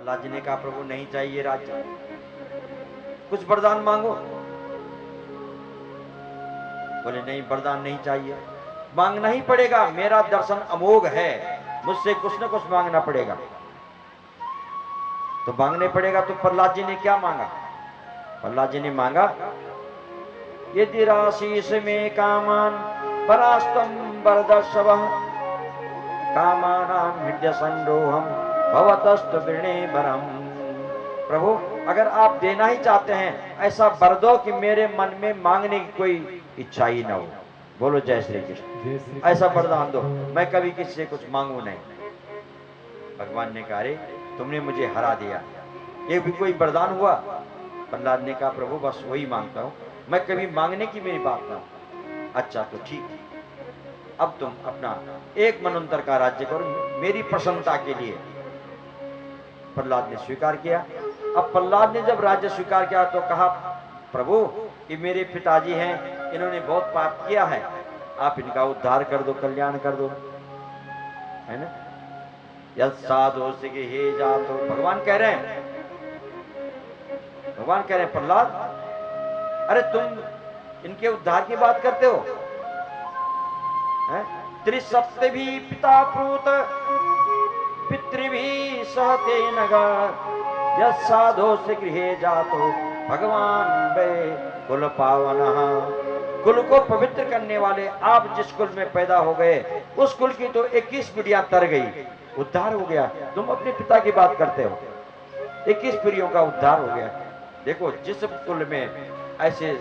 प्रहलाद जी ने कहा प्रभु नहीं चाहिए राज्य, कुछ वरदान मांगो। बोले नहीं वरदान नहीं चाहिए, मांगना ही पड़ेगा, मेरा दर्शन अमोघ है, मुझसे कुछ न कुछ मांगना पड़ेगा। तो मांगने पड़ेगा। तो प्रहलाद जी ने क्या मांगा? प्रहलाद जी ने मांगा यदि राशीष में कामान परास्तम वरदर्शव कामानाम हृदय संरोहम भवतस्तु वृणे वरम। प्रभु अगर आप देना ही चाहते हैं ऐसा वर दो कि मेरे मन में मांगने की कोई इच्छा ही ना हो। बोलो जय श्री कृष्ण। ऐसा वरदान दो, मैं कभी किसी से कुछ मांगू नहीं। भगवान ने कहा अरे तुमने मुझे हरा दिया, ये भी कोई वरदान हुआ? प्रहलाद ने कहा प्रभु बस वही मांगता हूं, मैं कभी मांगने की मेरी बात ना हो। अच्छा तो ठीक है, अब तुम अपना एक मनवंतर का राज्य करो मेरी प्रसन्नता के लिए। प्रहलाद ने स्वीकार किया। अब प्रहलाद ने जब राज्य स्वीकार किया तो कहा प्रभु ये मेरे पिताजी हैं, इन्होंने बहुत पाप किया है, आप इनका उद्धार कर दो, कल्याण कर दो, है ना। यद साधो से हे जातो, भगवान कह रहे हैं, भगवान कह रहे हैं प्रहलाद अरे तुम इनके उद्धार की बात करते हो? त्रिसप्त भी पिता प्रूत पितृभि सहते नगर यद साधो से गृहे जातो भगवान वे कुल पावन। कुल को पवित्र करने वाले आप जिस कुल में पैदा हो गए उस कुल की तो 21 पीढ़ियां तर गई, उद्धार हो गया। तुम अपने पिता की बात करते हो, 21 पीढ़ियों का उद्धार हो गया। देखो जिस कुल में ऐसे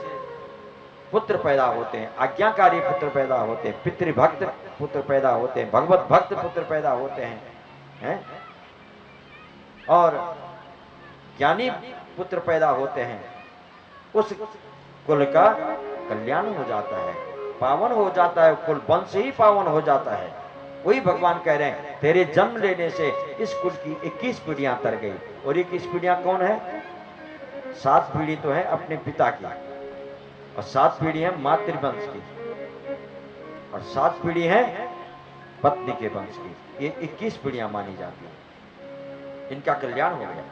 पुत्र पैदा होते हैं, आज्ञाकारी पुत्र पैदा होते हैं, पितृभक्त पुत्र पैदा होते हैं, भगवत भक्त पुत्र पैदा होते हैं, और ज्ञानी पुत्र पैदा होते हैं, उस कुल का कल्याण हो जाता है, पावन हो जाता है, कुल वंश ही पावन हो जाता है। वही भगवान कह रहे हैं तेरे जन्म लेने से इस कुल की 21 पीढ़ियां तर गई। और 21 पीढ़ियां कौन है? 7 पीढ़ी तो है अपने पिता की, और 7 पीढ़ी है मातृवंश की, और 7 पीढ़ी है पत्नी के वंश की। ये 21 पीढ़ियां मानी जाती है। इनका कल्याण हो गया।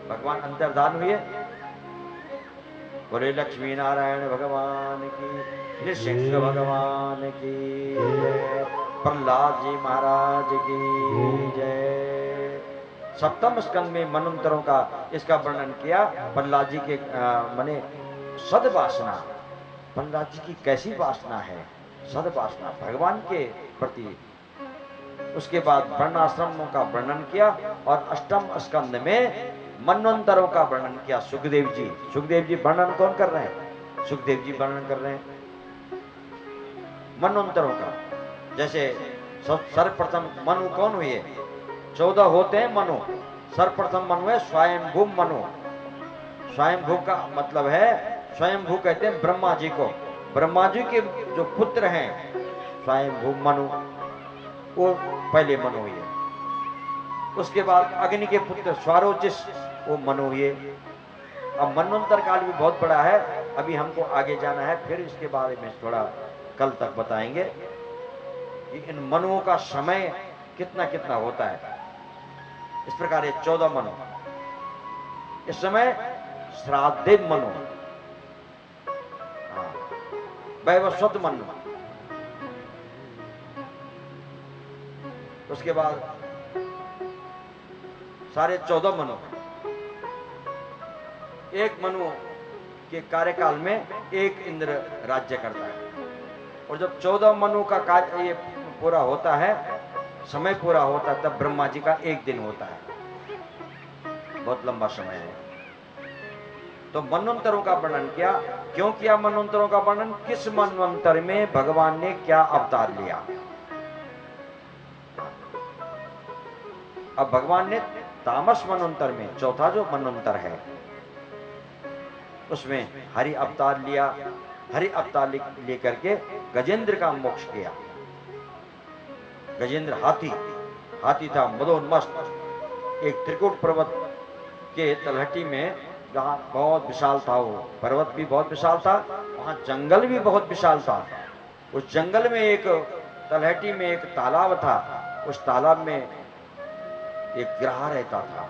भगवान अंतर्धान हुए। बोले लक्ष्मी नारायण भगवान की, नृसिंह भगवान की जय, प्रहलाद जी महाराज की जय। सप्तम स्कंद में मनवंतरों का इसका वर्णन किया। प्रहलाद जी के माने सद्वासना, प्रहलाद जी की कैसी वासना है, सद्वासना भगवान के प्रति। उसके बाद वर्णाश्रमों का वर्णन किया, और अष्टम स्कंद में मनवंतरों का वर्णन किया। सुखदेव जी, सुखदेव जी वर्णन कौन कर रहे हैं? सुखदेव जी वर्णन कर रहे हैं मनवंतरों का। जैसे सर्वप्रथम मनु कौन हुए? 14 होते हैं मनु। सर्वप्रथम मनु है स्वयंभू मनु। स्वयंभू का मतलब है, स्वयंभू कहते हैं ब्रह्मा जी को। ब्रह्मा जी के जो पुत्र हैं स्वयंभू मनु, वो पहले मनु हुए। उसके बाद अग्नि के पुत्र स्वारोचिष, वो मनु हुए। अब मनवंतर काल भी बहुत बड़ा है, अभी हमको आगे जाना है, फिर इसके बारे में थोड़ा कल तक बताएंगे कि इन मनुओं का समय कितना कितना होता है। इस प्रकार 14 मनु। इस समय श्राद्धे मनु, वैवस्वत मनु। उसके बाद सारे 14 मनु। एक मनु के कार्यकाल में एक इंद्र राज्य करता है, और जब 14 मनु का कार्य ये पूरा होता है, समय पूरा होता है, तब ब्रह्मा जी का एक दिन होता है। बहुत लंबा समय है। तो मनवंतरों का वर्णन किया। क्यों किया मनवंतरों का वर्णन? किस मनवंतर में भगवान ने क्या अवतार लिया। अब भगवान ने तामस मनवंतर में, चौथा जो मनवंतर है, उसमें हरि अवतार लिया। हरि अवतार लेकर के गजेंद्र का मोक्ष किया। गजेंद्र हाथी था, मदोन्मस्त। एक त्रिकुट पर्वत के तलहटी में, जहां बहुत विशाल था, वो पर्वत भी बहुत विशाल था, वहां जंगल भी बहुत विशाल था। उस जंगल में एक तलहटी में एक तालाब था। उस तालाब में एक ग्रह रहता था।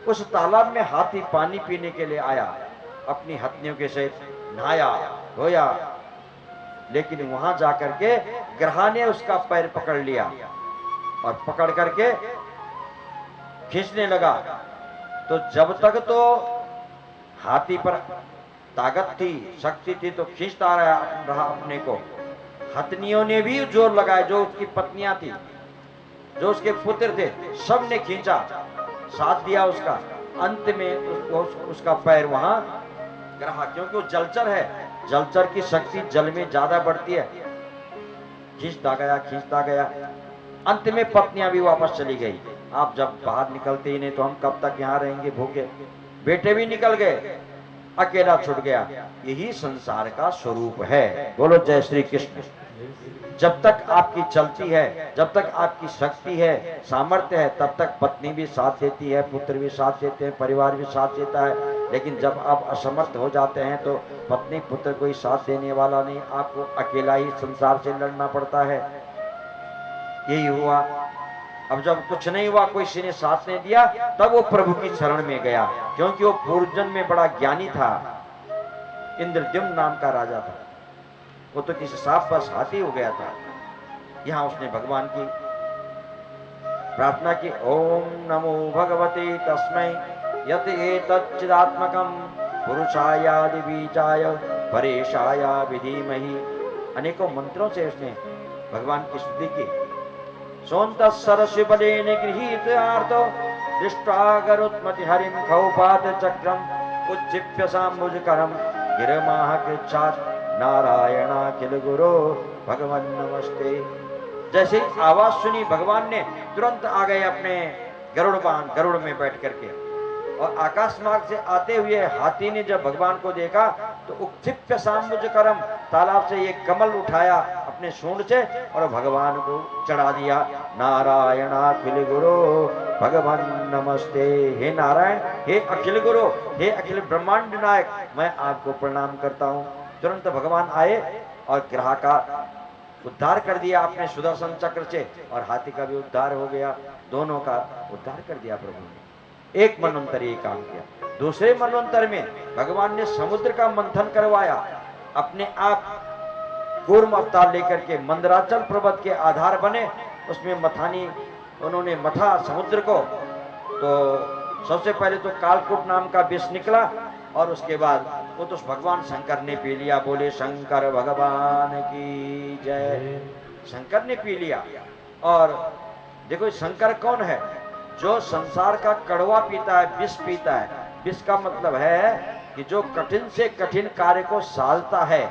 उस तालाब में हाथी पानी पीने के लिए आया, अपनी हथनियों के सहित नहाया धोया, लेकिन वहां जाकर के ग्रह ने उसका पैर पकड़ लिया और पकड़ करके खींचने लगा। तो जब तक तो हाथी पर ताकत थी, शक्ति थी, तो खींचता रहा अपने को। हथनियों ने भी जोर लगाया, जो उसकी पत्नियां थी, जो उसके पुत्र थे, सब ने खींचा, साथ दिया उसका। अंत में उसका पैर वहां ग्रह, क्योंकि वो जलचर है, जलचर की शक्ति जल में ज्यादा बढ़ती है। खींचता गया, खींचता गया। अंत में पत्नियां भी वापस चली गई। आप जब बाहर निकलते ही नहीं तो हम कब तक यहाँ रहेंगे भूखे। बेटे भी निकल गए, अकेला छूट गया। यही संसार का स्वरूप है। बोलो जय श्री कृष्ण। जब तक आपकी चलती है, जब तक आपकी शक्ति है, सामर्थ्य है, तब तक पत्नी भी साथ देती है, पुत्र भी साथ देते हैं, परिवार भी साथ देता है। लेकिन जब आप असमर्थ हो जाते हैं तो पत्नी पुत्र कोई साथ देने वाला नहीं, आपको अकेला ही संसार से लड़ना पड़ता है। यही हुआ। अब जब कुछ नहीं हुआ, कोई किसी ने साथ नहीं दिया, तब वो प्रभु की शरण में गया, क्योंकि वो पूर्व जन्म में बड़ा ज्ञानी था। इंद्रद्युम्न नाम का राजा था। वो तो किसी सांप पर हाथी हो गया था। यहां उसने भगवान की प्रार्थना की, ओम नमो भगवते तस्मै यत एतच्चिदात्मकं पुरुषायादि बीजाय परेशाय विधीमहि। अनेकों मंत्रों से उसने भगवान की स्तुति की। सोन्त सरस्व बलेन गृहीत आर्तो दृष्ट्वा गरुत्मति हरिम खौपात चक्रम उज्जीप्य साम्बुजकरम गिरमाह कृच्छात् नारायणाखिल गुरो भगवान नमस्ते। जैसे आवाज सुनी, भगवान ने तुरंत आ गए अपने गरुड़ में बैठ करके। और आकाश मार्ग से आते हुए हाथी ने जब भगवान को देखा तो उक्षिप्य साम्बुजकरम, तालाब से एक कमल उठाया अपने सूंड से और भगवान को चढ़ा दिया। नारायणाखिल गुरु भगवान नमस्ते। हे नारायण, हे अखिल गुरु, हे अखिल ब्रह्मांड नायक, मैं आपको प्रणाम करता हूँ। तुरंत भगवान आए और ग्रह का उद्धार कर दिया अपने सुदर्शन चक्र से, और हाथी का भी उद्धार हो गया। दोनों का उद्धार कर दिया प्रभु ने। एक मनवंतर ये काम किया। दूसरे मनवंतर में भगवान ने समुद्र का मंथन करवाया। अपने आप कूर्म अवतार लेकर के मंदराचल पर्वत के आधार बने, उसमें मथानी उन्होंने मथा समुद्र को। तो सबसे पहले तो कालकूट नाम का विष निकला, और उसके बाद वो तो भगवान शंकर ने पी लिया। बोले शंकर भगवान की जय। शंकर ने पी लिया। और देखो शंकर कौन है? जो संसार का कड़वा पीता है, विष पीता है। विष का मतलब है कि जो कठिन से कठिन कार्य को सालता है,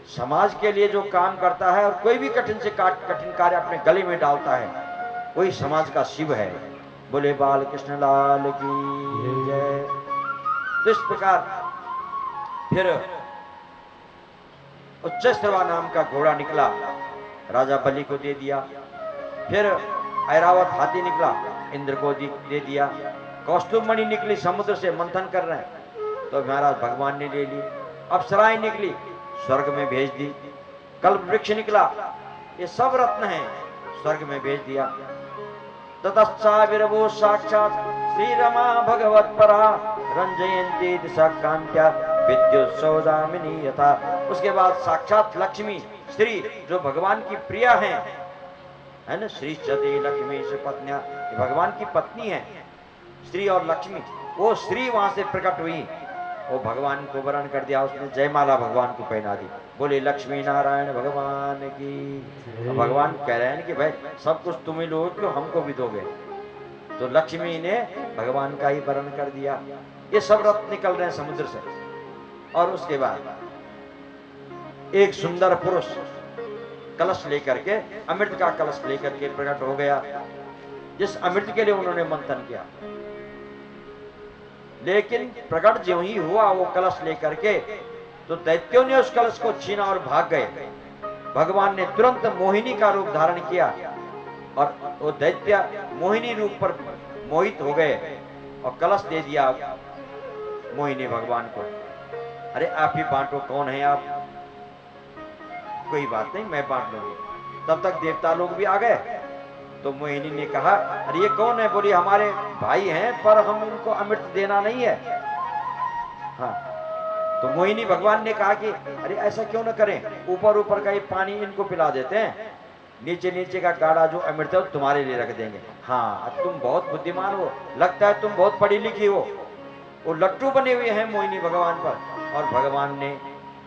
समाज के लिए जो काम करता है, और कोई भी कठिन से कठिन कार्य अपने गले में डालता है, वही समाज का शिव है। बोले बाल कृष्ण लाल की जय। तो इस प्रकार फिर उच्चश्रवा नाम का घोड़ा निकला, राजा बलि को दे दिया। फिर ऐरावत हाथी निकला, इंद्र को दे दिया। कौस्तुभमणि निकली, समुद्र से मंथन कर रहे हैं तो महाराज भगवान ने ले ली। अप्सराएं निकली, स्वर्ग में भेज दी। कल्प वृक्ष निकला, ये सब रत्न हैं, स्वर्ग में भेज दिया। ततश्चाविर्भूः साक्षात् श्री रमा भगवत परा रंजयन्ती दिशा कांत्या विद्युत सौदामिनी यथा। उसके बाद साक्षात लक्ष्मी स्त्री, जो भगवान की प्रिया है ना, श्री सती लक्ष्मी से पत्नियां, भगवान की पत्नी है श्री और लक्ष्मी। वो श्री वहां से प्रकट हुई, वो भगवान को वरण कर दिया, उसने जयमाला भगवान को पहना दी। बोले लक्ष्मी नारायण भगवान की। भगवान कह रहे हैं कि भाई सब कुछ तुम ही लोग, क्यों हमको भी दोगे? तो लक्ष्मी ने भगवान का ही वरण कर दिया। ये सब रत्न निकल रहे हैं समुद्र से। और उसके बाद एक सुंदर पुरुष कलश लेकर के, अमृत का कलश लेकर के प्रकट हो गया, जिस अमृत के लिए उन्होंने मंथन किया। लेकिन प्रकट जो ही हुआ वो कलश लेकर के, तो दैत्यों ने उस कलश को छीना और भाग गए। भगवान ने तुरंत मोहिनी का रूप धारण किया, और वो दैत्य मोहिनी रूप पर मोहित हो गए और कलश दे दिया मोहिनी भगवान को। अरे आप ही बांटो, कौन है आप? कोई बात नहीं, मैं बांट लूंगी। तब तक देवता लोग भी आ गए, तो मोहिनी ने कहा, अरे ये कौन है? बोली हमारे भाई हैं, पर हम इनको अमृत देना नहीं है। हाँ, तो मोहिनी भगवान ने कहा कि अरे ऐसा क्यों न करें, ऊपर ऊपर का ये पानी इनको पिला देते हैं, नीचे नीचे का गाढ़ा जो अमृत है तुम्हारे लिए रख देंगे। हाँ, तुम बहुत बुद्धिमान हो, लगता है तुम बहुत पढ़ी लिखी हो। वो लट्टू बने हुए हैं मोहिनी भगवान पर, और भगवान ने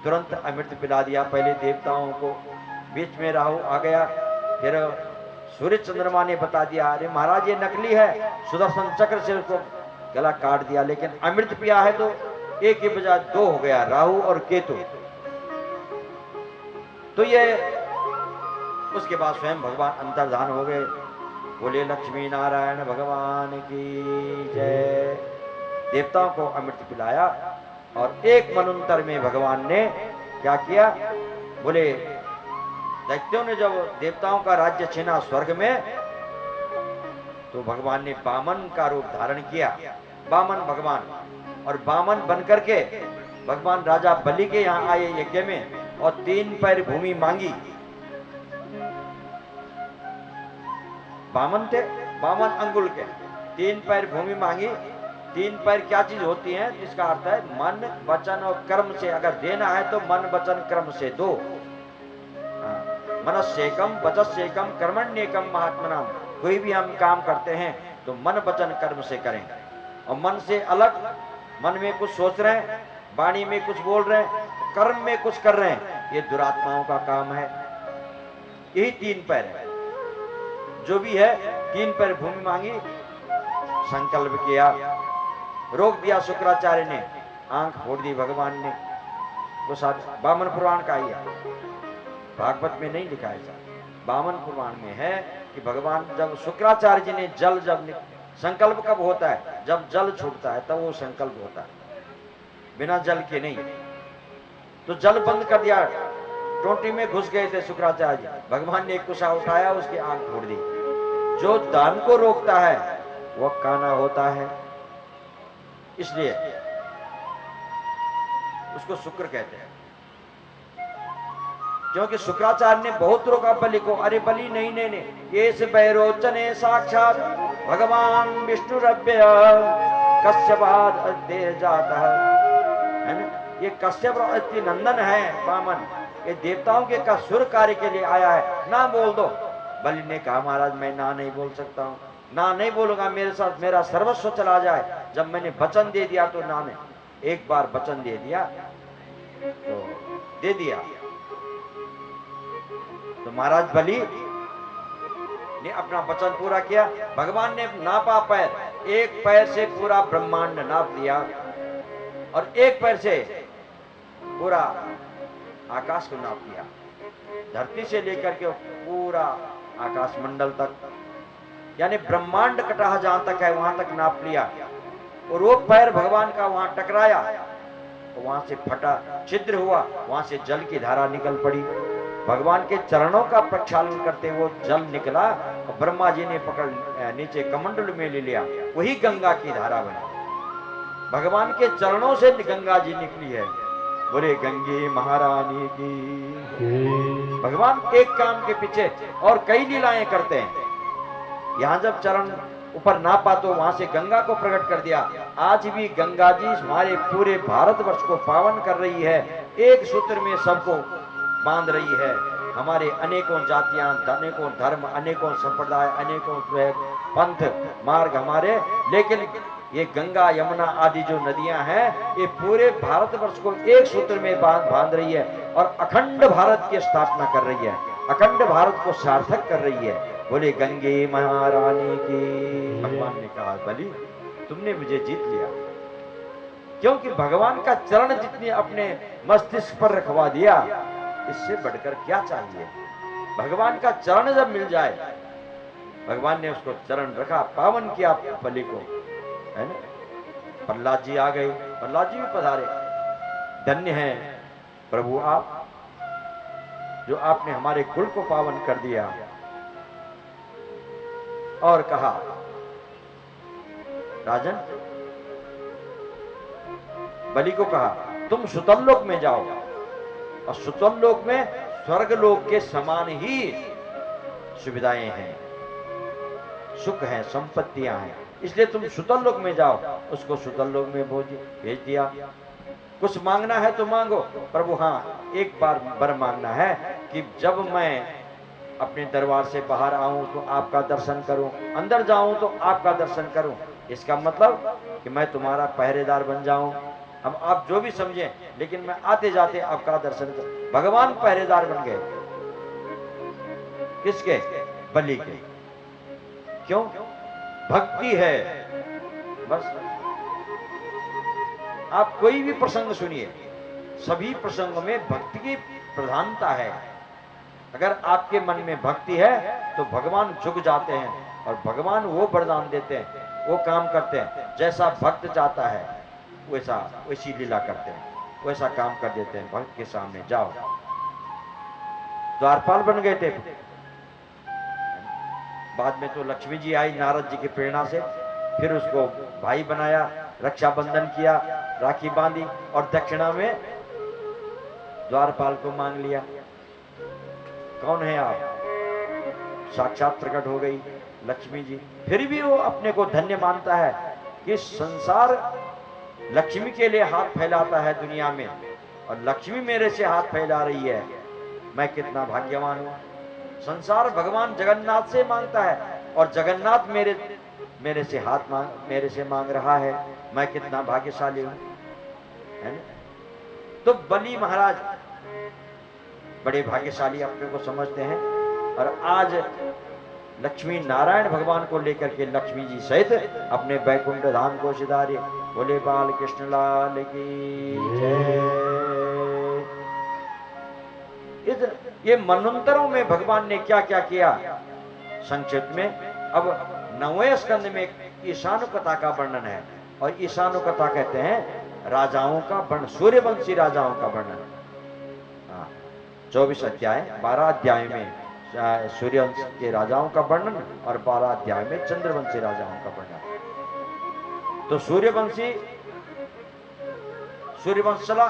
तुरंत अमृत पिला दिया पहले देवताओं को। बीच में राहु आ गया, फिर सूर्य चंद्रमा ने बता दिया, अरे महाराज ये नकली है, सुदर्शन चक्र से उसको गला काट दिया, लेकिन अमृत पिया है तो एक के बजाय दो हो गया, राहु और केतु। तो ये उसके बाद स्वयं भगवान अंतर्धान हो गए। बोले लक्ष्मी नारायण भगवान की जय। देवताओं को अमृत पिलाया, और एक मनवंतर में भगवान ने क्या किया? बोले दैत्यों ने जब देवताओं का राज्य छीना स्वर्ग में, तो भगवान ने वामन का रूप धारण किया, वामन भगवान। और वामन बनकर के भगवान राजा बलि के यहाँ आए यज्ञ में, और 3 पैर भूमि मांगी। वामन थे, वामन अंगुल के, 3 पैर भूमि मांगी। 3 पैर क्या चीज होती है? इसका अर्थ है मन वचन और कर्म से। अगर देना है तो मन वचन कर्म से दो। मनस्येकम वचस्येकम कर्मण्येकम महात्मनाम। कोई भी हम काम करते हैं तो मन वचन कर्म से करें, और मन से अलग, मन में कुछ सोच रहे हैं, वाणी में कुछ बोल रहे हैं, कर्म में कुछ कर रहे हैं, ये दुरात्माओं का काम है। यही 3 पैर है। जो भी है 3 पैर भूमि मांगी, संकल्प किया, रोक दिया शुक्राचार्य ने, आंख फोड़ दी भगवान ने। तो साथ वामन पुराण का ही है, भागवत में नहीं लिखा है। वामन पुराण में है कि भगवान जब शुक्राचार्य जी ने जल, जब संकल्प कब होता है? जब जल छूटता है तब वो संकल्प होता है, बिना जल के नहीं। तो जल बंद कर दिया, टोटी में घुस गए थे शुक्राचार्य जी। भगवान ने एक कुशा उठाया, उसकी आंख फोड़ दी। जो दान को रोकता है वह काना होता है, इसलिए उसको शुक्र कहते हैं। क्योंकि शुक्राचार्य ने बहुत रोका बलि को। अरे बलि नहीं नहीं नहीं, ये से बैरोचने साक्षात भगवान विष्णु रव्य कश्यपाद देह जाता है ना। ये कश्यप अति नंदन है वामन, ये देवताओं के का सुर कार्य के लिए आया है, ना बोल दो। बलि ने कहा महाराज मैं ना नहीं बोल सकता हूँ, ना नहीं बोलूंगा, मेरे साथ मेरा सर्वस्व चला जाए। जब मैंने वचन दे दिया तो ना, नहीं, एक बार वचन दे दिया तो दे दिया। तो महाराज बलि ने अपना वचन पूरा किया। भगवान ने नापा पैर, एक पैर से पूरा ब्रह्मांड नाप दिया, और एक पैर से पूरा आकाश को नाप दिया। धरती से लेकर के पूरा आकाश मंडल तक, यानी ब्रह्मांड कटाह जहां तक है वहां तक नाप लिया। और वो पैर भगवान का वहां टकराया तो वहां से फटा, छिद्र हुआ, वहां से जल की धारा निकल पड़ी। भगवान के चरणों का प्रक्षालन करते वो जल निकला, और ब्रह्मा जी ने पकड़ नीचे कमंडल में ले लिया, वही गंगा की धारा बनी। भगवान के चरणों से गंगा जी निकली है। बोले गंगे महारानी की। भगवान एक काम के पीछे और कई लीलाएं करते हैं। यहां जब चरण ऊपर ना पा तो वहां से गंगा को प्रकट कर दिया। आज भी गंगा जी हमारे पूरे भारतवर्ष को पावन कर रही है, एक सूत्र में सबको बांध रही है। हमारे अनेकों जातियां, अनेकों धर्म, अनेकों संप्रदाय, अनेकों पंथ मार्ग हमारे, लेकिन ये गंगा यमुना आदि जो नदियां हैं ये पूरे भारतवर्ष को एक सूत्र में बांध रही है, और अखंड भारत की स्थापना कर रही है, अखंड भारत को सार्थक कर रही है। बोले गंगे महारानी की। भगवान ने कहा बलि तुमने मुझे जीत लिया, क्योंकि भगवान का चरण जितने अपने मस्तिष्क पर रखवा दिया, इससे बढ़कर क्या चाहिए। भगवान का चरण जब मिल जाए, भगवान ने उसको चरण रखा, पावन किया बलि को, है ना। प्रहलाद जी आ गए, प्रहलाद जी भी पधारे। धन्य है प्रभु आप, जो आपने हमारे कुल को पावन कर दिया। और कहा राजन, बलि को कहा तुम सुतल लोक में जाओ, और सुतल लोक में स्वर्ग लोक के समान ही सुविधाएं हैं। सुख है, संपत्तियां हैं, इसलिए तुम सुतल लोक में जाओ। उसको सुतल लोक में भेज दिया। कुछ मांगना है तो मांगो प्रभु, हाँ एक बार वर मांगना है कि जब मैं अपने दरबार से बाहर आऊं तो आपका दर्शन करूं, अंदर जाऊं तो आपका दर्शन करूं। इसका मतलब कि मैं तुम्हारा पहरेदार बन जाऊं। अब आप जो भी समझें, लेकिन मैं आते जाते आपका दर्शन कर। भगवान पहरेदार बन गए, किसके? बलि के। क्यों? भक्ति है बस। आप कोई भी प्रसंग सुनिए, सभी प्रसंगों में भक्ति की प्रधानता है। अगर आपके मन में भक्ति है तो भगवान झुक जाते हैं और भगवान वो वरदान देते हैं, वो काम करते हैं जैसा भक्त चाहता है, वैसी लीला करते हैं, वैसा काम कर देते हैं। भक्त के सामने जाओ। द्वारपाल बन गए थे। बाद में तो लक्ष्मी जी आई नारद जी की प्रेरणा से, फिर उसको भाई बनाया, रक्षाबंधन किया, राखी बांधी और दक्षिणा में द्वारपाल को मांग लिया। कौन है आप? साक्षात प्रकट हो गई लक्ष्मी जी। फिर भी वो अपने को धन्य मानता है कि संसार लक्ष्मी के लिए हाथ फैलाता है दुनिया में, और लक्ष्मी मेरे से हाथ फैला रही है, मैं कितना भाग्यवान हूं। संसार भगवान जगन्नाथ से मांगता है और जगन्नाथ मेरे से मांग रहा है, मैं कितना भाग्यशाली हूं, है ना? तो बलि महाराज बड़े भाग्यशाली अपने को समझते हैं। और आज लक्ष्मी नारायण भगवान को लेकर के लक्ष्मी जी सहित अपने वैकुंठ धाम को सिधारे। बोले बाल कृष्ण लाल की जय। ये मनवंतरों में भगवान ने क्या क्या किया, संक्षिप्त में अब 9वें स्कंद में ईशानु कथा का वर्णन है। और ईशानु कथा कहते हैं राजाओं का वर्णन, सूर्यवंशी राजाओं का वर्णन। 24 अध्याय, 12 अध्याय में सूर्यवंश के राजाओं का वर्णन और 12 अध्याय में चंद्रवंशी राजाओं का वर्णन। तो सूर्यवंश चला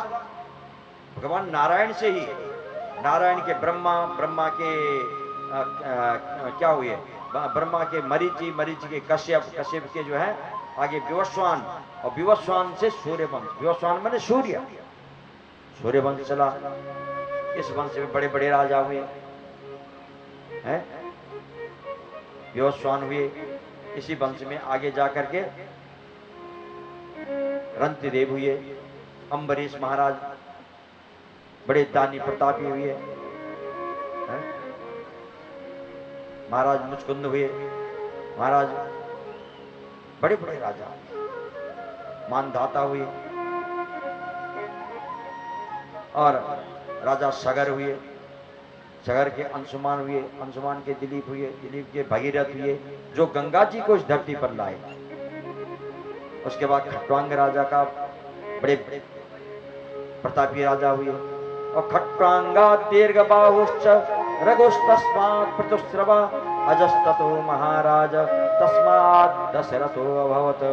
भगवान नारायण से ही। नारायण के ब्रह्मा के क्या हुए? ब्रह्मा के मरीचि, मरीचि के कश्यप, कश्यप के जो है आगे विवस्वान, और विवस्वान से सूर्यवंश। विवस्वान माने सूर्य। सूर्यवंश चला। इस वंश में बड़े बड़े राजा हुए हैं, विवस्वान हुए। इसी वंश में आगे जाकर के रंतिदेव हुए, अम्बरीश महाराज बड़े दानी प्रतापी हुए हैं, महाराज मुचकुंद हुए, महाराज बड़े बड़े राजा, मानधाता हुए, और राजा सगर हुए, सगर के अंशुमान हुए, अंशुमान के दिलीप हुए, दिलीप के भगीरथ हुए, जो गंगा जी को इस धरती पर लाए। उसके बाद खट्वांग राजा का बड़े प्रतापी राजा हुए। और खट्वांगा दीर्घ बाहुश्च रघुस्तस्मात् पृथुस्रवा अजस्ततो महाराज तस्मात् दशरथो अभवत्।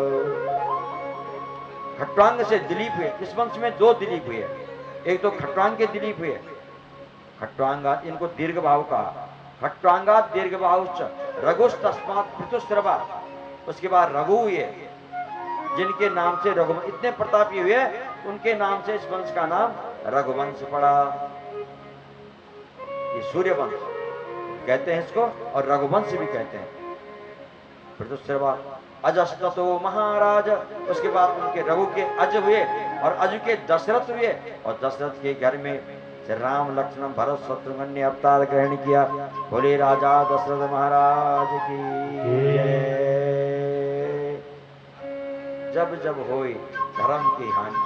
खट्वांग से दिलीप हुए। इस वंश में 2 दिलीप हुए, एक तो खट्वांग के दिलीप हुए, खट्वांगा, इनको दीर्घ बाहु कहा। खट्वांगा दीर्घ बाहुश्च रघुस्तस्मात् पृथुस्रवा। उसके बाद रघु हुए, जिनके नाम से रघु, इतने प्रतापी हुए, उनके नाम से इस वंश का नाम रघुवंश पड़ा। ये सूर्यवंश कहते हैं इसको, और रघुवंश भी कहते हैं। पृथुस्रवा अजस्ततो महाराज। उसके बाद उनके रघु के अज हुए, और अज के दशरथ हुए, और दशरथ के घर में श्री राम लक्ष्मण भरत शत्रुघ्न ने अवतार ग्रहण किया। बोले राजा दशरथ महाराज की जय। जब जब होई धर्म की हानि,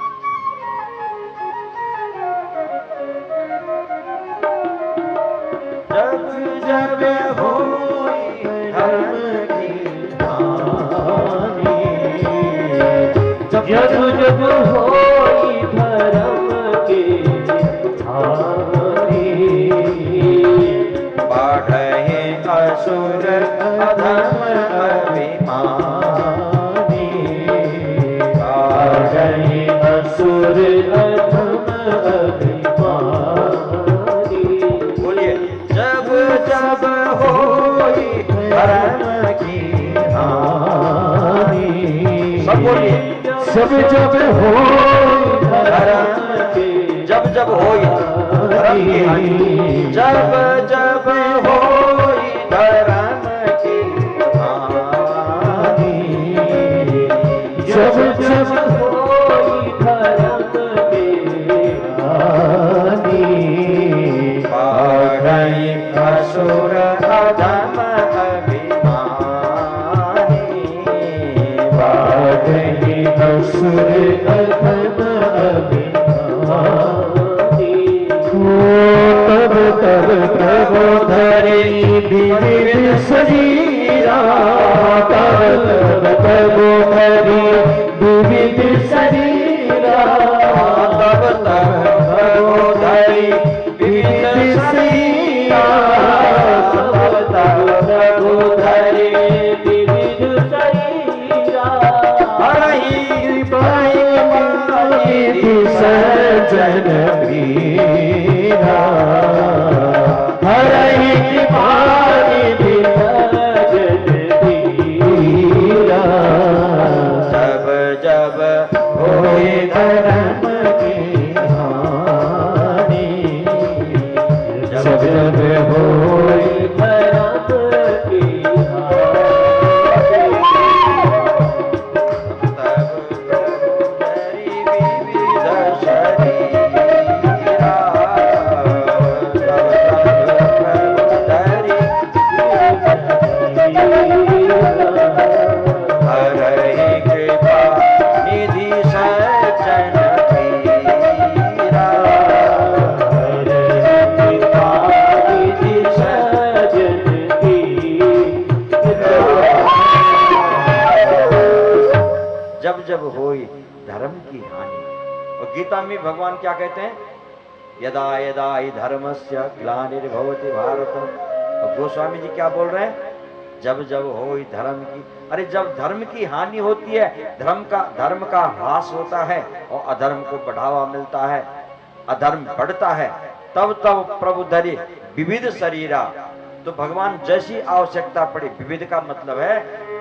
जब जब होई धर्म की हानि, जब जब होई धर्म की हानि, बढ़े असुर अधर्म अभिमानी, बढ़े असुर अधर्म अभिमानी। बोलिए जब जब होई धर्म की अब बोलिए। जब जब हो धर्म की, जब जब हो धर्म की हानि, जब जब हो धर्म की हानि, जब जब होई धर्म की हानि, बढ़ई असुर अधम अभिमानी, बढ़ई असुर अधम अभिमानी, तब तब प्रभु धरे विविध शरीरा, तब तब प्रभु धरे विविध शरीरा, तब तब प्रभु धरि विविध शरीरा, तब तब प्रभु धरे विविध शरीरा, हरहि निधि सज्जन वीरा, हरहि कृपा निधि सज्जन वीरा, जब जब होए धर्म की हानि, जब जब होए धर्म की हानि, तब प्रभु धरि विविध शरीरा, तब तब प्रभु धरि हरहि कृपा निधि सज्जन पीरा, जब जब होई धर्म की हानि। और गीता में भगवान क्या कहते हैं? यदा यदा हि धर्मस्य ग्लानिर्भवति भारत। और गोस्वामी जी क्या बोल रहे हैं? जब जब होई धर्म की, अरे जब धर्म की हानि होती है, धर्म का ह्रास होता है और अधर्म को बढ़ावा मिलता है, अधर्म बढ़ता है, तब तब प्रभु धरि विविध शरीरा। तो भगवान जैसी आवश्यकता पड़ी, विविध का मतलब है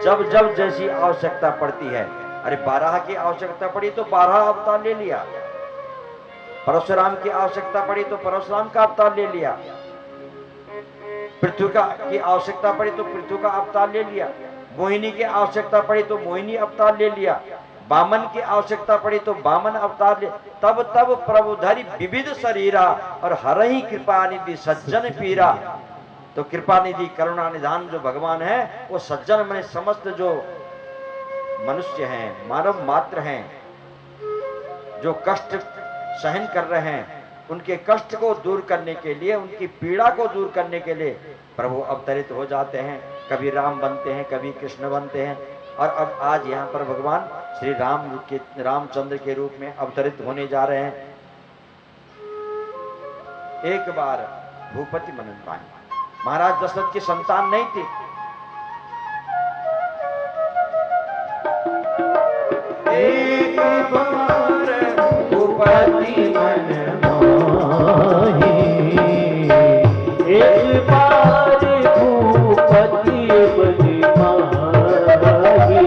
जब जब जैसी आवश्यकता पड़ती है। अरे 12 की आवश्यकता पड़ी तो 12 अवतार ले लिया, परशुराम की आवश्यकता पड़ी तो परशुराम का अवतार ले लिया, पृथ्वी की आवश्यकता पड़ी तो पृथ्वी का अवतार ले लिया, मोहिनी की आवश्यकता पड़ी तो मोहिनी अवतार ले लिया, वामन की आवश्यकता पड़ी तो वामन अवतार ले। तब तब प्रभु धरि विविध शरीरा, और हरहि कृपा निधि सज्जन पीरा। तो कृपा निधि करुणा निधान जो भगवान है, वो सज्जन में समस्त जो मनुष्य हैं, मानव मात्र हैं, जो कष्ट सहन कर रहे हैं, उनके कष्ट को दूर करने के लिए, उनकी पीड़ा को दूर करने के लिए प्रभु अवतरित हो जाते हैं। कभी राम बनते हैं, कभी कृष्ण बनते हैं, और अब आज यहाँ पर भगवान श्री रामचंद्र के रूप में अवतरित होने जा रहे हैं। एक बार भूपति मनन पाए, महाराज दशरथ की संतान नहीं थी। एक बार भूपति मन माही, एक बार भूपति मन माही,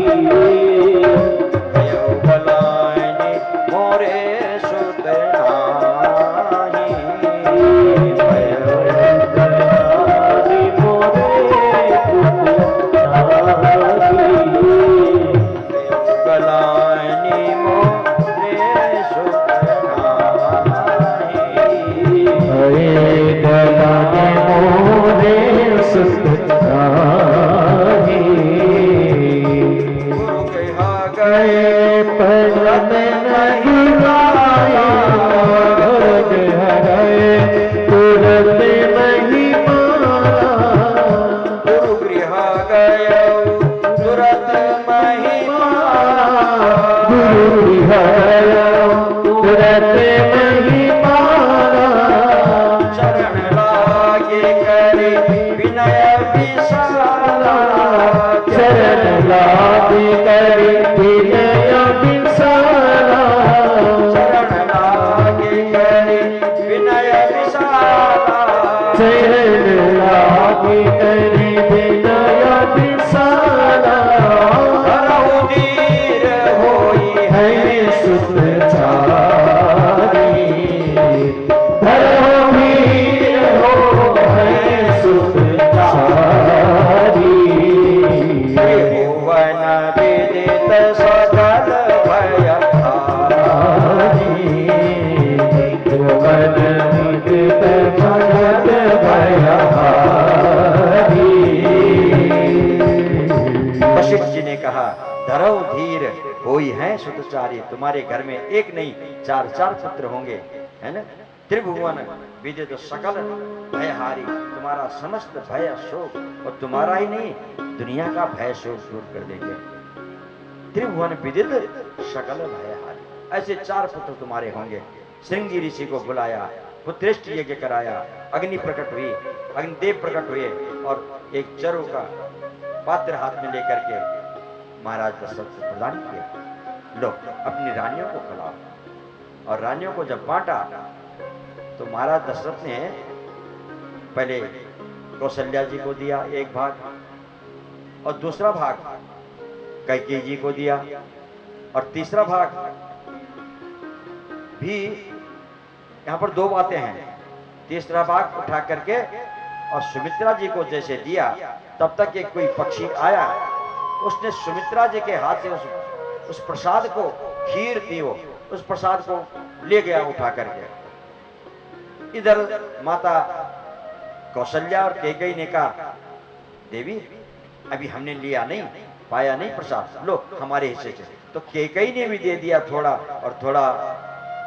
भयो बलायनि मोरे सुत नाही, भयो बलायनि मोरे सुत नाही, बलायनि मोरे सुत नाही, बलायनि मोरे सुत नाही, गुरु कहा गए पवन नहीं लाया, घर गए तुरंत नहीं मारा, गुरु गृह गए तुरंत महिमा, गुरु गया तुरंत नहीं मारा, चरण लागे करे विनय विशाला, चरण लागे करे विनय विशाला, चरण लागे करे विनय विशाला, चरण लागे करे विनय विशाला, हरहु धीर हो वशिष्ठ जी ने कहा, धरो धीर कोई है सुतचारी, तुम्हारे घर में एक नहीं 4 पुत्र होंगे, है ना। त्रिभुवन विदित सकल भयहारी, तुम्हारा समस्त भय शोक, और तुम्हारा ही नहीं दुनिया का भय शोक दूर कर देंगे। त्रिभुवन विदित सकल भयहारी, ऐसे 4 पुत्र तुम्हारे होंगे। श्रृंगी ऋषि को बुलाया, पुत्रेष्ट यज्ञ कराया, अग्नि प्रकट हुई, अग्निदेव प्रकट हुए, और एक चरु का पात्र हाथ में लेकर के महाराज दशरथ को प्रदान किया, लो अपनी रानियों को खिलाओ। और रानियों को जब बांटा तो महाराज दशरथ ने पहले कौशल्या जी को दिया एक भाग, और दूसरा भाग कैकेयी जी को दिया, और तीसरा भाग भी, यहां पर 2 बातें हैं। तीसरा भाग उठा करके और सुमित्रा जी को जैसे दिया, तब तक एक कोई पक्षी आया, उसने सुमित्रा जी के हाथ से उस प्रसाद को, खीर थी वो, उस प्रसाद को ले गया उठा करके। इधर माता कौशल्या और कैकेयी ने कहा, देवी अभी हमने लिया नहीं, पाया नहीं प्रसाद, लो हमारे हिस्से से। तो कैकेयी ने भी दे दिया थोड़ा, और थोड़ा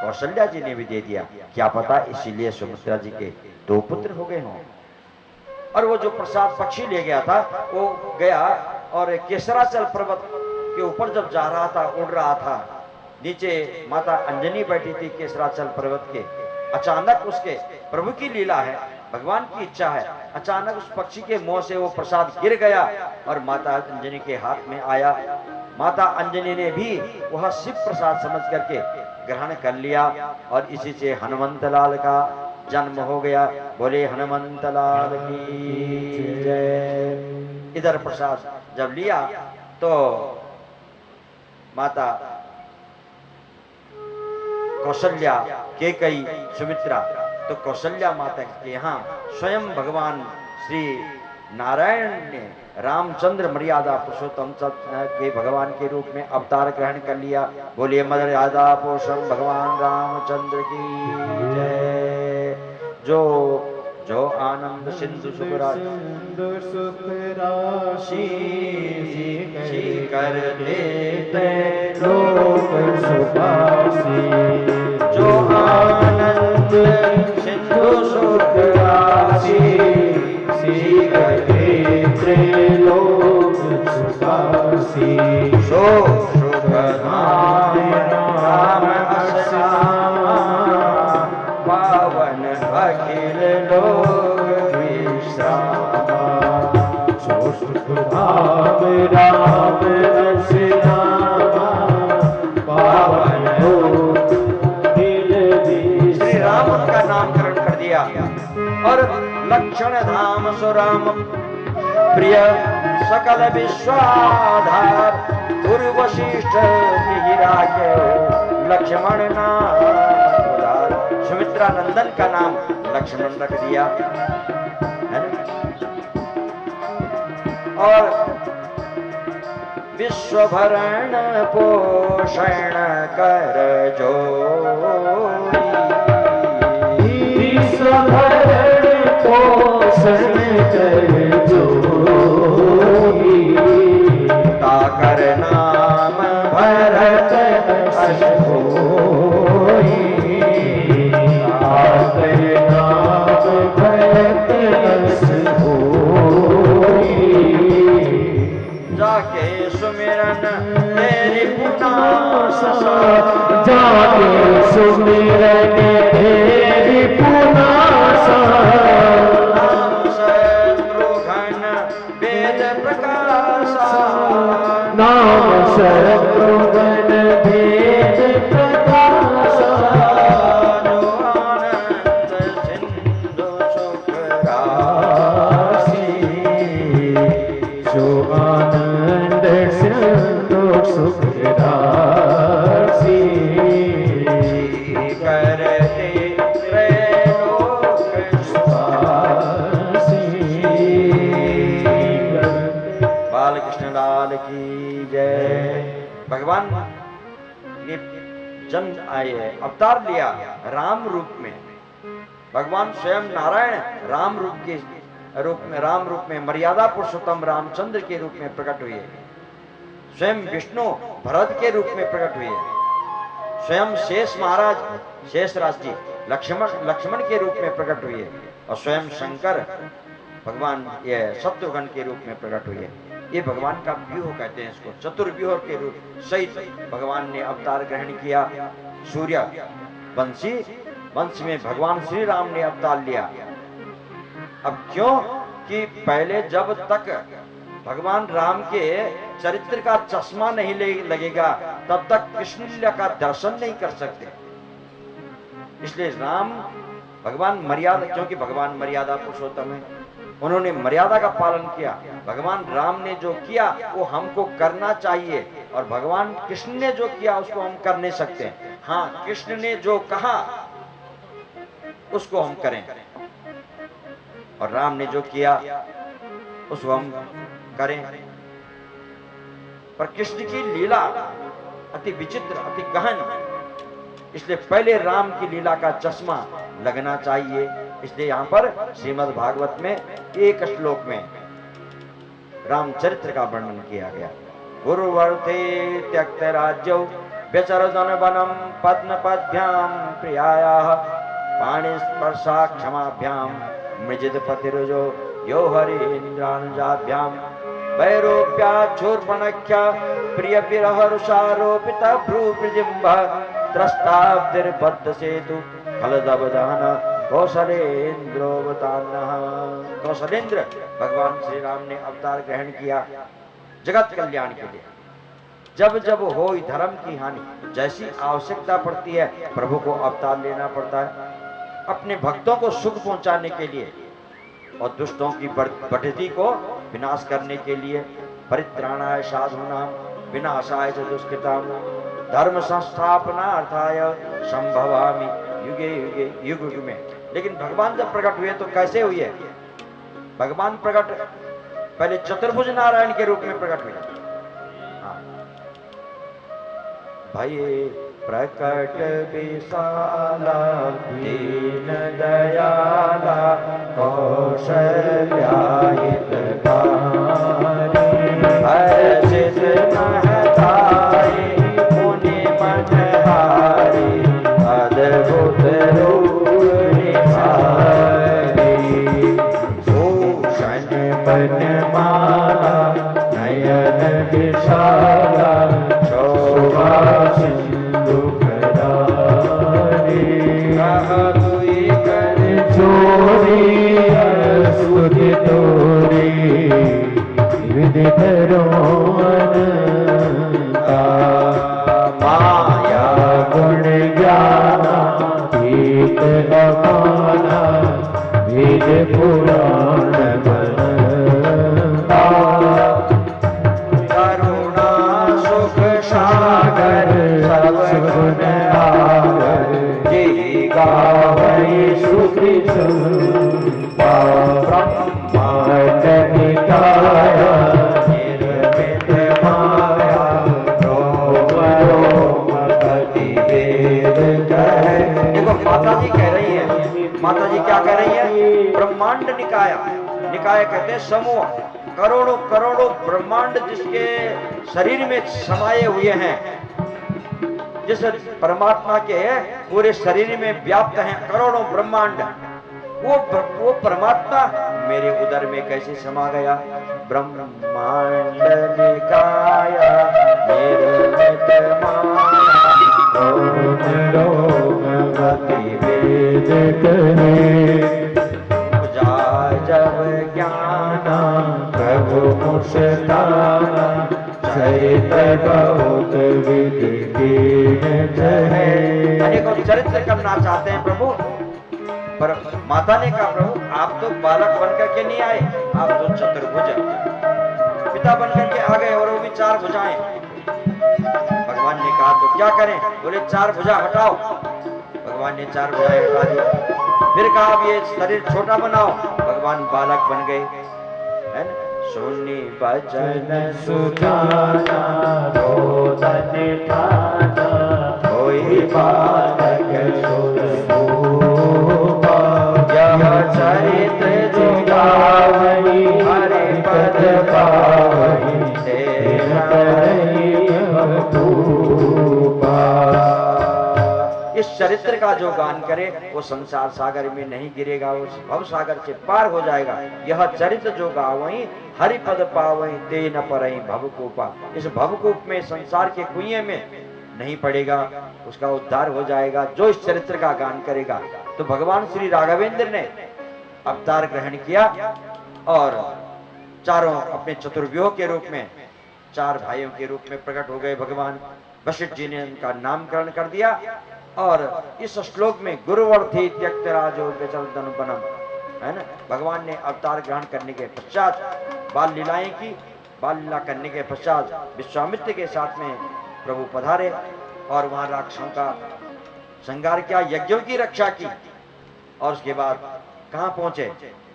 कौशल्या जी ने भी दे दिया। क्या पता इसीलिए सुमित्रा जी के 2 पुत्र हो गए हों। और वो जो प्रसाद पक्षी ले गया था, वो गया और केसराचल पर्वत के ऊपर जब जा रहा था, उड़ रहा था, नीचे माता अंजनी बैठी थी केसराचल पर्वत के। अचानक उसके, प्रभु की लीला है, भगवान की इच्छा है, अचानक उस पक्षी के मुंह से वो प्रसाद गिर गया और माता अंजनी के हाथ में आया। माता अंजनी ने भी वह शिव प्रसाद समझ करके ग्रहण कर लिया, और इसी से हनुमंत लाल का जन्म हो गया। बोले हनुमंत लाल की जय। इधर प्रसाद जब लिया तो माता कौशल्या, कैकेयी, सुमित्रा, तो कौशल्या माता के यहाँ स्वयं भगवान श्री नारायण ने रामचंद्र मर्यादा पुरुषोत्तम के भगवान के रूप में अवतार ग्रहण कर लिया। बोलिए मर्यादा पुरुषोत्तम भगवान रामचंद्र की जय। जो आनंद सिंधु सुख राशि कर देते लोक सुखासी, जो आनंद सिंधु सुख राशि कर देते लोक सुखासी, सो सुख धाम राम अश्यामा, पावन अखिल लोक विश्रामा, सो सुख धाम राम अश्यामा, पावन श्री राम का नामकरण कर दिया। और लक्षण धाम सुराम प्रिय सकल विश्वाधार, पूर्वशिष्ठ लक्ष्मण नाम उदार। सुमित्रा नंदन का नाम लक्ष्मण रख दिया, है ना। और विश्वभरण पोषण कर जोड़ी, विश्वभरण पोषण कर जोड़ी, ताकर नाम भरत अश होई, ताकर नाम भरत अश होई, जाके सुमिरन तेरी पुनासा, जाके सुमिरन तेरी पुनासा, नाम शत्रुघ्न वेद प्रकाशा, नाम शत्रुघ्न भेद प्रकाशा, जो आनंद सिंधु सुख राशि, जो आनंद सिंधु सुख राशि, करते त्रैलोक सुखासी। बालकृष्ण लाल की जय। भगवान ने जन्म आए, अवतार लिया राम रूप में। भगवान स्वयं नारायण राम रूप के रूप में, राम रूप में, मर्यादा पुरुषोत्तम रामचंद्र के रूप में प्रकट हुए। स्वयं विष्णु भरत के रूप में प्रकट हुए। स्वयं शेष महाराज, शेषराज जी लक्ष्मण के रूप में प्रकट हुए। और स्वयं शंकर भगवान ये शत्रुघ्न के रूप में प्रकट हुए। ये भगवान का व्यूह कहते हैं इसको, चतुर्व्यूह के रूप सहित भगवान ने अवतार ग्रहण किया। सूर्य वंश में भगवान श्री राम ने अवतार लिया। अब क्यों कि पहले जब तक भगवान राम के चरित्र का चश्मा नहीं लगेगा तब तक कृष्ण लीला का दर्शन नहीं कर सकते। इसलिए राम भगवान मर्यादा, क्योंकि भगवान मर्यादा पुरुषोत्तम है, उन्होंने मर्यादा का पालन किया। भगवान राम ने जो किया वो हमको करना चाहिए, और भगवान कृष्ण ने जो किया उसको हम कर नहीं सकते। हाँ, कृष्ण ने जो कहा उसको हम करें, और राम ने जो किया उसको हम करें। पर कृष्ण की लीला अति विचित्र, अति गहन, इसलिए पहले राम की लीला का चश्मा लगना चाहिए। इसलिए यहाँ पर श्रीमद् भागवत में एक श्लोक में रामचरित्र का वर्णन किया गया। गुरुवर्थे त्यक्त राज्यौ व्यचरदन वनम पद्म पद्भ्याम प्रियायाः पाणि स्पर्शा क्षमाभ्याम मृजित पतिरुजो यो हरीन्द्रानुजाभ्याम वैरोप्या चूर्पणख्या प्रिय विरहरुषारोपित भ्रूप्रजिम्भ त्रस्ताब्दिर्बद्ध सेतु खलदवदान कौशलेन्द्रोवतान्नः। कौशलेंद्र भगवान श्री राम ने अवतार ग्रहण किया जगत कल्याण के लिए। जब जब हो धर्म की हानि, जैसी आवश्यकता पड़ती है प्रभु को अवतार लेना पड़ता है, अपने भक्तों को सुख पहुंचाने के लिए और दुष्टों की बढ़ती को विनाश करने के लिए। परित्राणाय साधूनां विनाशाय च दुष्कृतां धर्म संस्थापनार्थाय संभवामि युगे युगे युग युग में। लेकिन भगवान जब प्रकट हुए तो कैसे हुए? भगवान प्रकट पहले चतुर्भुज नारायण के रूप में प्रकट हुए। हाँ, भाई प्रकट विशाला दीन दयाला कौशल्याहितकारी हर्षित महतारी मुनि मनहारी अद्भुत रूप निहारी भूषण बनमाला नयन विशाला शोभा सिंधु करारी कह दुई कर चोरी स्तुति तोरी विधि करो अनंता माया गुण ज्ञाना गीत अपाना वेद पुराण बनता करुणा सुख सागर सब गुण आगर जी गावै श्रुति संपा ब्रह्मांड निकाया निर्मित माया रोम रोम गति वेद कहे। देखो माता जी कह रही है, माता जी क्या कह रही है? ब्रह्मांड निकाया, निकाय कहते हैं समूह, करोड़ों करोड़ों ब्रह्मांड जिसके शरीर में समाये हुए हैं, जिस परमात्मा के पूरे शरीर में व्याप्त हैं करोड़ों ब्रह्मांड, वो परमात्मा मेरे उदर में कैसे समा गया? ब्रह्मांड निकाया निर्मित माया रोम रोम गति वेद कहे। जब ज्ञाना प्रभु मुस्काना चरित्र बहुत विधि कीन चहे। अनेकों चरित्र करना चाहते हैं प्रभु, पर माता ने कहा प्रभु आप तो बालक बनकर के नहीं आए, आप तो चतुर्भुज पिता बनकर के आ गए, और वो भी चार भुजाएं। भगवान ने कहा तो क्या करें? बोले चार भुजा हटाओ। भगवान ने चार भुजाएं हटा दी। फिर कहा अब ये शरीर छोटा बनाओ, भगवान बालक बन गए, है ना? सुनी वचन सुजाना रोदन ठाना कोई बालक सुध चरित्र जुगाव इस चरित्र का जो गान करे वो संसार सागर में नहीं गिरेगा, वो भव सागर से पार हो जाएगा। यह चरित्र जो गावई हरि पद पावई ते न परई भवकूपा, इस भवकूप में संसार के कुएं में नहीं पड़ेगा, उसका उद्धार हो जाएगा जो इस चरित्र का गान करेगा। तो भगवान श्री राघवेंद्र ने अवतार ग्रहण किया और चारों अपने चतुर्व्यूह के रूप में 4 भाइयों के रूप में प्रकट हो गए। भगवान वशिष्ठ जी ने उनका नामकरण कर दिया और इस श्लोक में गुरुवर्थी त्यक्त राजो व्यचलतनुपनम, है ना, भगवान ने अवतार ग्रहण करने के पश्चात बाल लीलाएं की। बाल लीला करने के पश्चात विश्वामित्र के साथ में प्रभु पधारे और वहां राक्षसों का संहार किया, यज्ञों की रक्षा की। और उसके बाद कहाँ पहुंचे,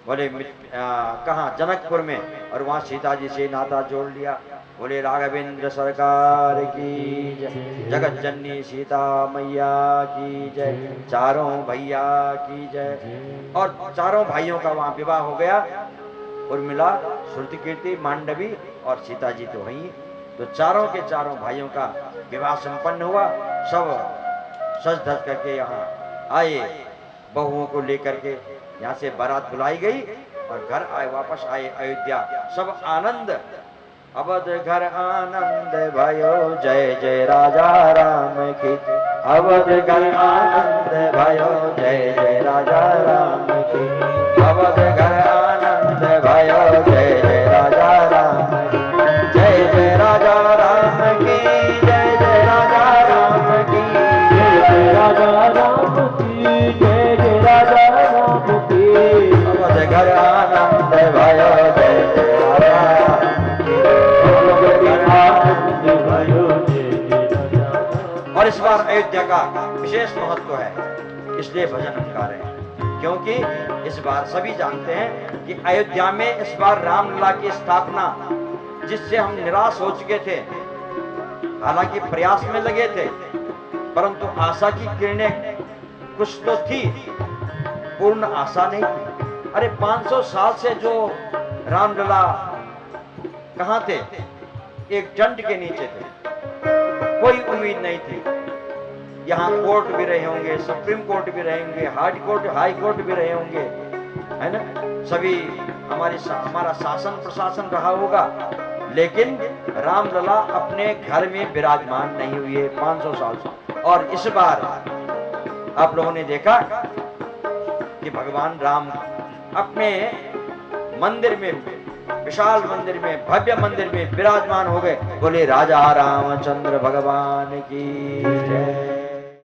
बोले कहाँ, जनकपुर में, और वहां सीता जी से नाता जोड़ लिया। बोले राघवेंद्र सरकार की जय, जगत जननी सीता मैया की जय, चारों भैया की जय। और चारों भाइयों का वहां विवाह हो गया। उर्मिला, श्रुतिकीर्ति, मांडवी और सीता जी तो वही। तो चारों के चारों भाइयों का विवाह संपन्न हुआ। सब सज धज करके यहाँ आए, बहुओं को लेकर के यहाँ से बारात बुलाई गई और घर आए, वापस आए अयोध्या। सब आनंद, अवध घर आनंद भयो, जय जय राजा राम की। अवध घर आनंद भयो, जय जय राजा राम की। अवध घर आनंद भयो, जय जय राजा राम की। जय जय राजा राम की, जय जय राजा राम की। जय जय राजा राम की, जय जय राजा राम की। अवध घर आनंद भयो, जय जय राजा राम की। और इस बार अयोध्या का विशेष महत्व है, इसलिए भजन हम गा रहे हैं, क्योंकि इस बार सभी जानते हैं कि अयोध्या में इस बार रामलला की स्थापना, जिससे हम निराश हो चुके थे, हालांकि प्रयास में लगे थे, परंतु आशा की किरणें कुछ तो थी, पूर्ण आशा नहीं थी। अरे 500 साल से जो रामलला कहां थे, एक टेंट के नीचे थे, कोई उम्मीद नहीं थी। यहाँ कोर्ट भी रहे होंगे, सुप्रीम कोर्ट भी रहे होंगे, हाई कोर्ट भी रहे होंगे, है ना, सभी हमारा शासन प्रशासन रहा होगा, लेकिन रामलला अपने घर में विराजमान नहीं हुए 500 साल से। और इस बार आप लोगों ने देखा कि भगवान राम अपने मंदिर में, विशाल मंदिर में, भव्य मंदिर में विराजमान हो गए। बोले राजा रामचंद्र भगवान की जय।